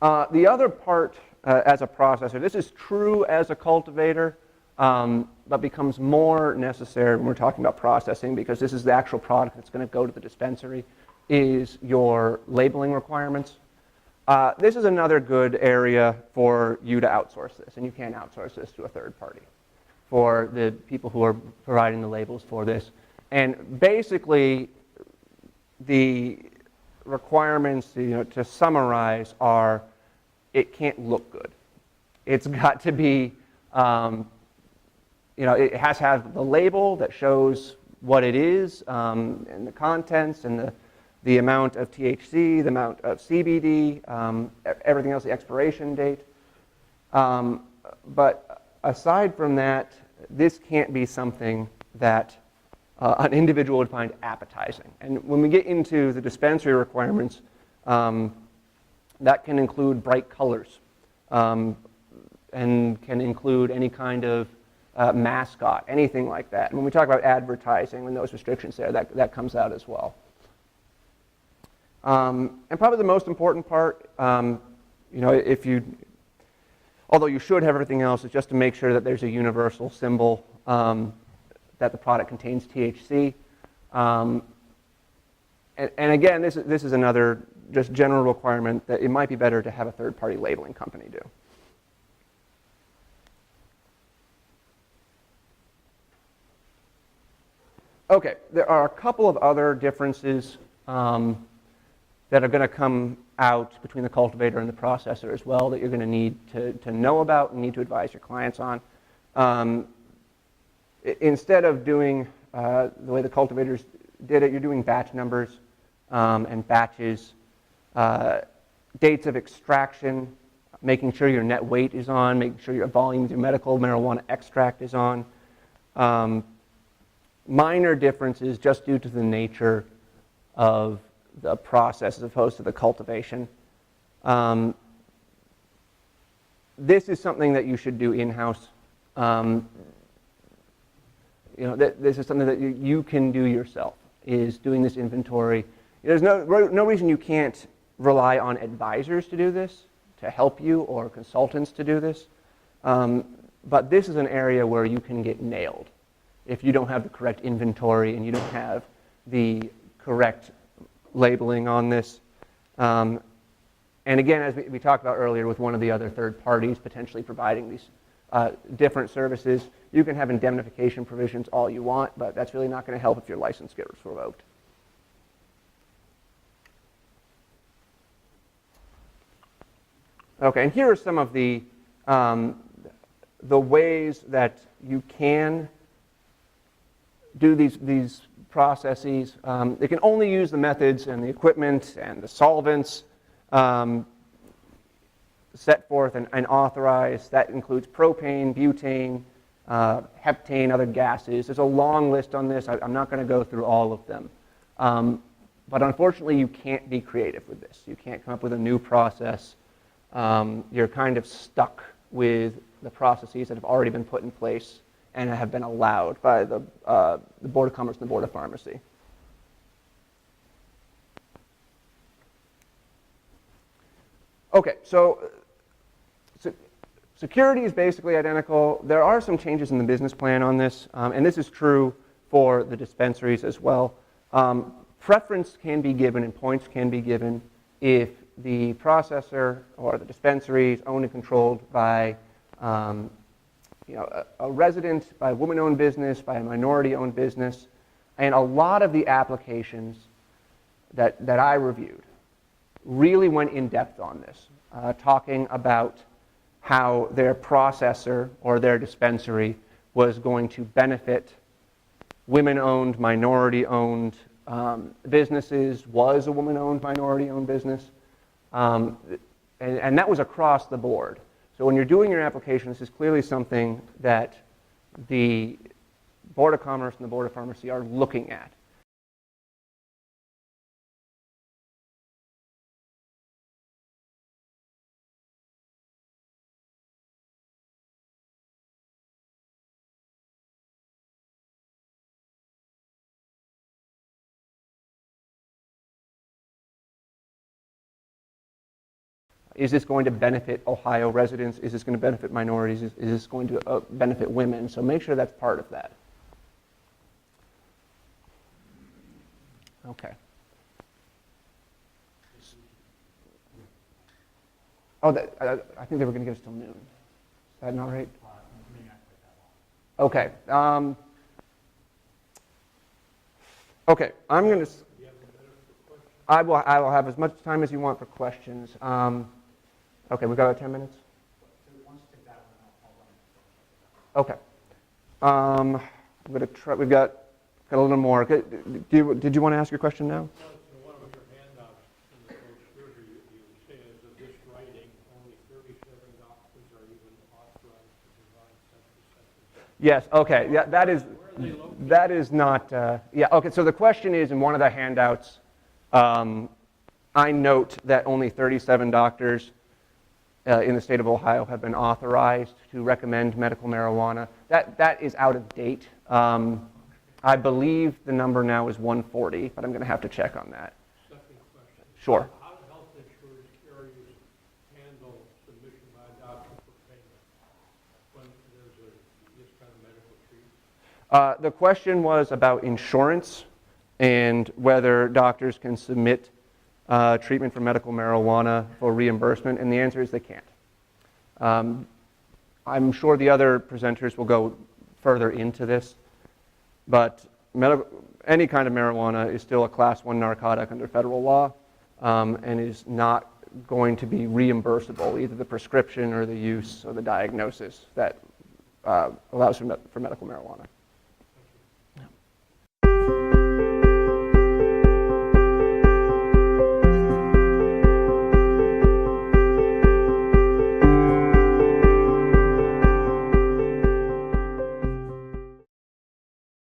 The other part as a processor, this is true as a cultivator, but becomes more necessary when we're talking about processing because this is the actual product that's going to go to the dispensary, is your labeling requirements. This is another good area for you to outsource this, and you can outsource this to a third party for the people who are providing the labels for this. And basically, the requirements, to summarize, are it can't look good. It's got to be, it has to have the label that shows what it is, and the contents, and the amount of THC, the amount of CBD, everything else, the expiration date. But aside from that, this can't be something that an individual would find appetizing. And when we get into the dispensary requirements, that can include bright colors, and can include any kind of mascot, anything like that. And when we talk about advertising, when those restrictions there, that comes out as well. And probably the most important part, although you should have everything else, is just to make sure that there's a universal symbol that the product contains THC. And again, this is another just general requirement that it might be better to have a third-party labeling company do. Okay, there are a couple of other differences that are going to come out between the cultivator and the processor as well that you're going to need to know about and need to advise your clients on. Instead of doing the way the cultivators did it, you're doing batch numbers and batches, dates of extraction, making sure your net weight is on, making sure your volume of your medical marijuana extract is on. Minor differences just due to the nature of the process as opposed to the cultivation. This is something that you should do in-house. This is something that you can do yourself, is doing this inventory. There's no reason you can't rely on advisors to do this, to help you, or consultants to do this. But this is an area where you can get nailed if you don't have the correct inventory and you don't have the correct labeling on this. And again, as we talked about earlier with one of the other third parties potentially providing these different services, you can have indemnification provisions all you want, but that's really not going to help if your license gets revoked. Okay, and here are some of the ways that you can do these processes. They can only use the methods and the equipment and the solvents set forth and authorized. That includes propane, butane, heptane, other gases. There's a long list on this. I'm not going to go through all of them. But unfortunately, you can't be creative with this. You can't come up with a new process. You're kind of stuck with the processes that have already been put in place and have been allowed by the Board of Commerce and the Board of Pharmacy. Okay, so security is basically identical. There are some changes in the business plan on this, and this is true for the dispensaries as well. Preference can be given and points can be given if the processor or the dispensary is owned and controlled by a resident, by a woman-owned business, by a minority-owned business. And a lot of the applications that I reviewed really went in depth on this, talking about how their processor or their dispensary was going to benefit women-owned, minority-owned businesses, was a woman-owned, minority-owned business. And that was across the board. So when you're doing your application, this is clearly something that the Board of Commerce and the Board of Pharmacy are looking at. Is this going to benefit Ohio residents? Is this going to benefit minorities? Is this going to benefit women? So make sure that's part of that. Okay. Oh, I think they were going to give us till noon. Is that not right? Okay. Okay, I'm going to... I will have as much time as you want for questions. Okay, we've got 10 minutes? Okay. I'm going to try, we've got a little more. Did you want to ask your question now? One of your handouts in the brochure, you say as of this writing, only 37 doctors are even authorized to provide contraceptives. Yes, okay, yeah, that is not, yeah, okay, so the question is, in one of the handouts, I note that only 37 doctors in the state of Ohio have been authorized to recommend medical marijuana. That is out of date. I believe the number now is 140, but I'm going to have to check on that. Second question. Sure. How do health insurance carriers handle submission by a doctor for payment when there's this kind of medical treatment? The question was about insurance and whether doctors can submit treatment for medical marijuana for reimbursement, and the answer is they can't. I'm sure the other presenters will go further into this, but any kind of marijuana is still a Class 1 narcotic under federal law and is not going to be reimbursable, either the prescription or the use or the diagnosis that allows for medical marijuana.